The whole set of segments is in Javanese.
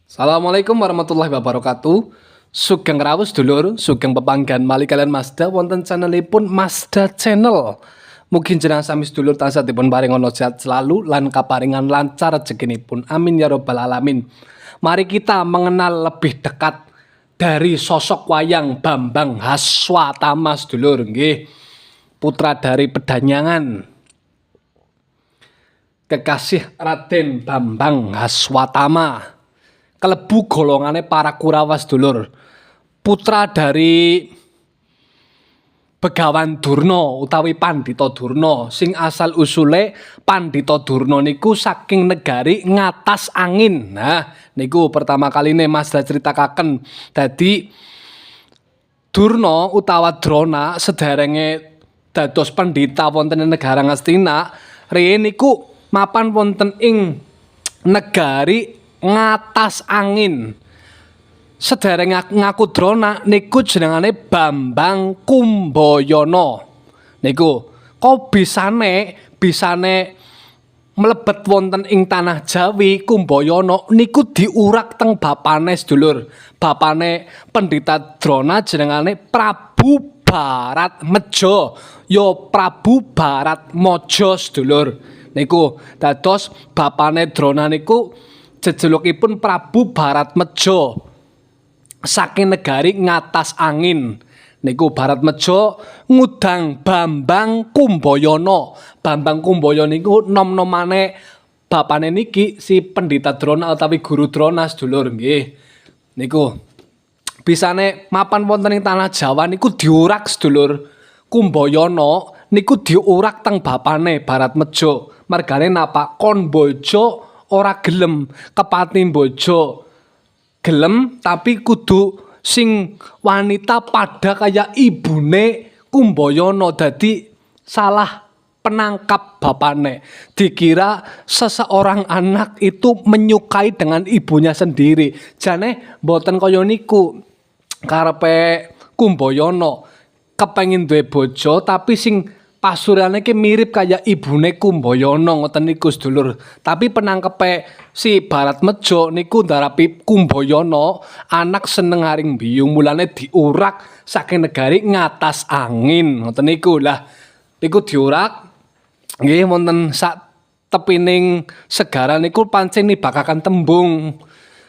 Assalamualaikum warahmatullahi wabarakatuh. Sugeng rawuh sedulur, sugeng pepanggihan malih kalian Mazda wonten channelipun Mazda Channel. Mugi jenengan sami sedulur tansah dipun paringono sehat selalu lan kaparingan lancar rezekinipun. Amin ya robbal alamin. Mari kita mengenal lebih dekat dari sosok wayang Bambang Haswatama sedulur nggih. Putra dari Pedanyangan. Kekasih Raden Bambang Haswatama. Kelebu golongane para Kurawa sedulur. Putra dari Begawan Durna utawi Pandhita Durna sing asal usule Pandhita Durna niku saking negari ngatas angin. Nah, niku pertama kaline Mazda critakaken. Dadi Durna utawa Drona sederenge dados pendhita wonten ing negara Ngastina, riyin niku mapan wonten ing negari ngatas angin. Sedereng ngaku Drona niku jenengane Bambang Kumbayana. Niku kok bisane mlebet wonten ing tanah Jawi Kumbayana niku diurak teng bapane sedulur. Bapane Pendhita Drona jenengane Prabu Baratmaja. Ya Prabu Baratmaja sedulur. Niku dados bapane Drona niku jejulukipun Prabu Baratmaja. Saking negari ngatas angin. Niku Baratmaja ngudang Bambang Kumbayana. Bambang Kumbayana niku nom-nomane bapane niki si Pendhita Drona utawi Guru Drona sedulur nggih. Niku bisane mapan wonten ing tanah Jawa niku diurak sedulur. Kumbayana niku diurak teng bapane Baratmaja. Margane napa kon bojo ora gelem, kepati bojo gelem tapi kudu sing wanita pada kaya ibune Kumbayana. Dadi salah penangkap bapane. Dikira seseorang anak itu menyukai dengan ibunya sendiri. Jane mboten kaya niku. Karepe Kumbayana kepengin duwe bojo tapi sing pasuryane ki mirip kaya ibune Kumbayana ngoten niku sedulur. Tapi penangkepe si Baratmaja niku ndarapi Kumbayana anak seneng haring biyung mulane diurak saking negari ngatas angin ngoten niku. Lah niku diurak nggih wonten sak tepining segara niku pancen nibakaken tembung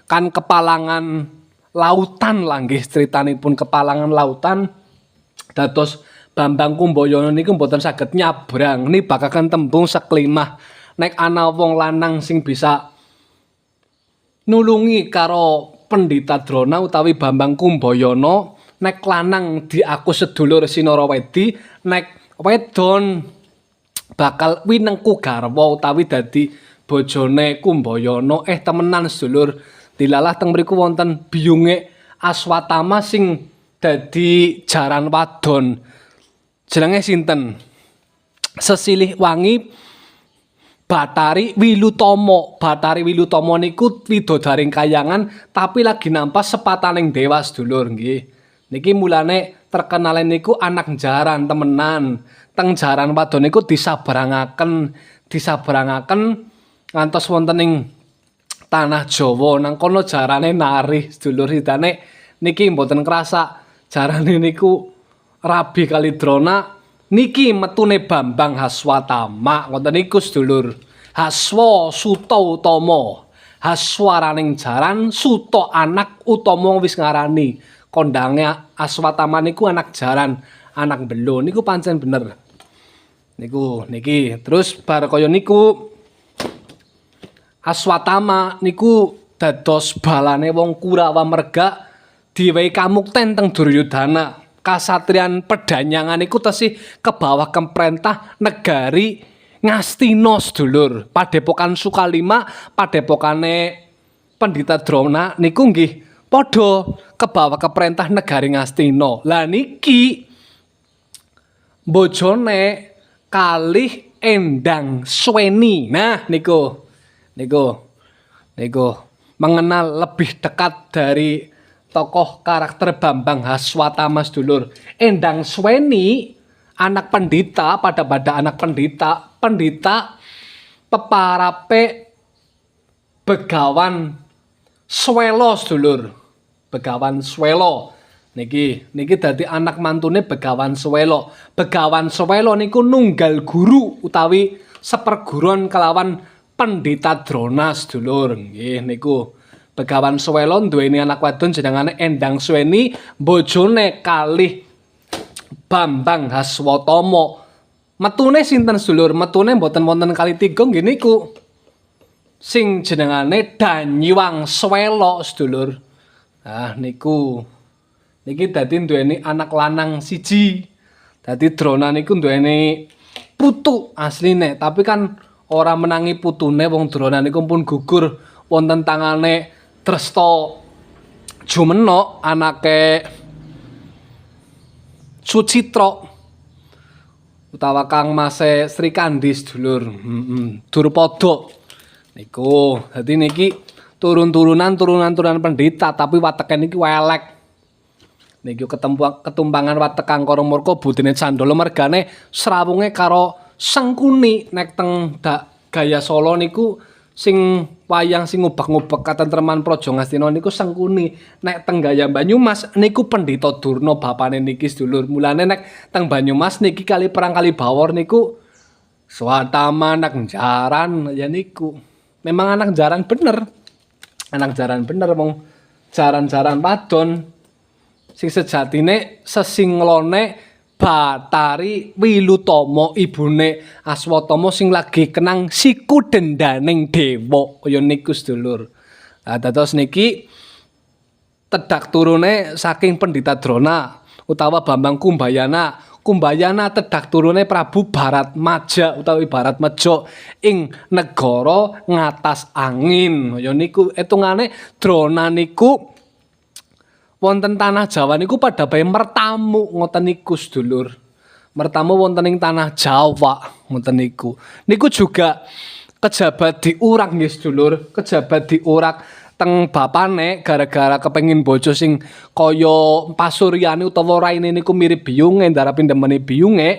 kan kepalangan lautan lah nggih critanipun kepalangan lautan dados Bambang Kumbayana niku mboten saged nyabrang nibakaken tembung seklimah nek ana wong lanang sing bisa nulungi karo Pendhita Drona utawi Bambang Kumbayana nek lanang diaku sedulur Sinarawedi nek wedon bakal winengku garwa utawi dadi bojone Kumbayana temenan sedulur dilalah teng mriku wonten biyunge Aswatama sing dadi jaran wadon. Jenenge sinten? Sesilih wangi Bathari Wilutama. Bathari Wilutama niku widodaring kayangan tapi lagi nampas sepataning dewa sedulur nggih. Niki mulane terkenal niku anak jaran temenan. Teng jaran wadon niku disabrangaken ngantos wonten ing tanah Jawa nang kono jarane nari sedulur sidane niki mboten krasa jarane niku Rabi kali Drona niki metune Bambang Haswatama ngoten niku sedulur. Haswa Suta utama. Haswaraning jaran Suta anak utama wis ngarani. Kondange Aswatama niku anak jaran, anak belo niku pancen bener. Niku niki terus bar kaya niku Aswatama niku dados balane wong Kurawa merga diwehi kamukten teng Duryudana. Kasatriyan Pedanyangan iku tesih kebawah keprentah negari Ngastina sedulur. Padepokan Sukalima, padepokane Pendhita Drona niku nggih padha kebawah keprentah negari Ngastina. Lah niki bojone kalih Endang Sweni. Nah niku mengenal lebih dekat dari tokoh karakter Bambang Haswatama sedulur. Endang Sweni anak pendhita pada anak pendhita peparape Begawan Swelo sedulur. Begawan Swelo. Niki dadi anak mantune Begawan Swelo. Begawan Swelo niku nunggal guru utawi seperguruan kelawan Pendeta Drona sedulur. Nggih niku. Begawan Swelo duweni anak wadon jenengane Endang Sweni, bojone kalih Bambang Haswatama. Metune sinten sedulur? Metune mboten wonten kali tiga nggih niku. Sing jenengane Danyuwang Swelo sedulur. Ah niku. Niki dadi duweni anak lanang siji. Dadi Drona niku duweni putu asline, tapi kan ora menangi putune wong Drona niku pun gugur wonten tangane Dresta Jumena anake Sucitra utawa Kang Mase Sri Kandi sedulur. Durpada. Niku. Dadi niki turunan pendeta tapi wateke niki welek. Niki ketumpangan watek Angkara Murka budine Candala mergane srawunge karo Sengkuni nek teng Gaya Solo niku sing wayang sing ngubek-ngubek katentreman Praja Ngastina niku Sengkuni. Nek teng Gaya Banyumas niku Pendhita Durna bapane niki sedulur. Mulane nek teng Banyumas niki kali perang kali Bawor niku Swatama anak jaran ya niku. Memang anak jaran bener. Anak jaran bener wong jaran-jaran wadon. Sing sejatine sesinglone Batari Wilutama ibune Aswatama sing lagi kenang siku dendaning dewa kaya niku sedulur. Nah dados niki tedak turune saking Pendeta Drona utawa Bambang Kumbayana. Kumbayana tedak turune Prabu Baratmaja utawi Baratmaja ing negara ngatas angin. Kaya niku etungane Drona niku wonten tanah Jawa niku pada bae mertamu ngoten niku sedulur. Mertamu wonten ing tanah Jawa ngoten niku. Niku juga kejabat diurak nggih sedulur, kejabat diurak teng bapane gara-gara kepengin bojo sing kaya pasuryane utawa raine niku mirip biyunge ndarapindemene biyunge.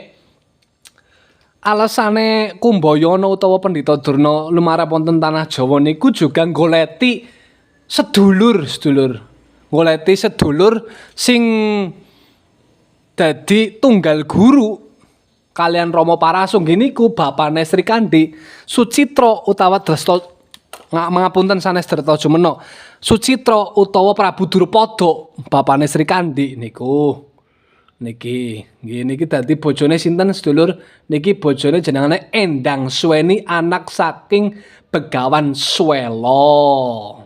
Alasane Kumbayana utawa Pendhita Durna lumarap wonten tanah Jawa niku juga goleti sedulur. Goleti sedulur sing dadi tunggal guru kalian Rama Parasung niku bapane Sri Kandi Sucitra utawa Dresta ngapunten sanes Dresta Jumena Sucitra utawa Prabu Drupada bapane Sri Kandi niku niki dadi bojone sinten sedulur niki bojone jenengane Endang Sweni anak saking Begawan Swelo.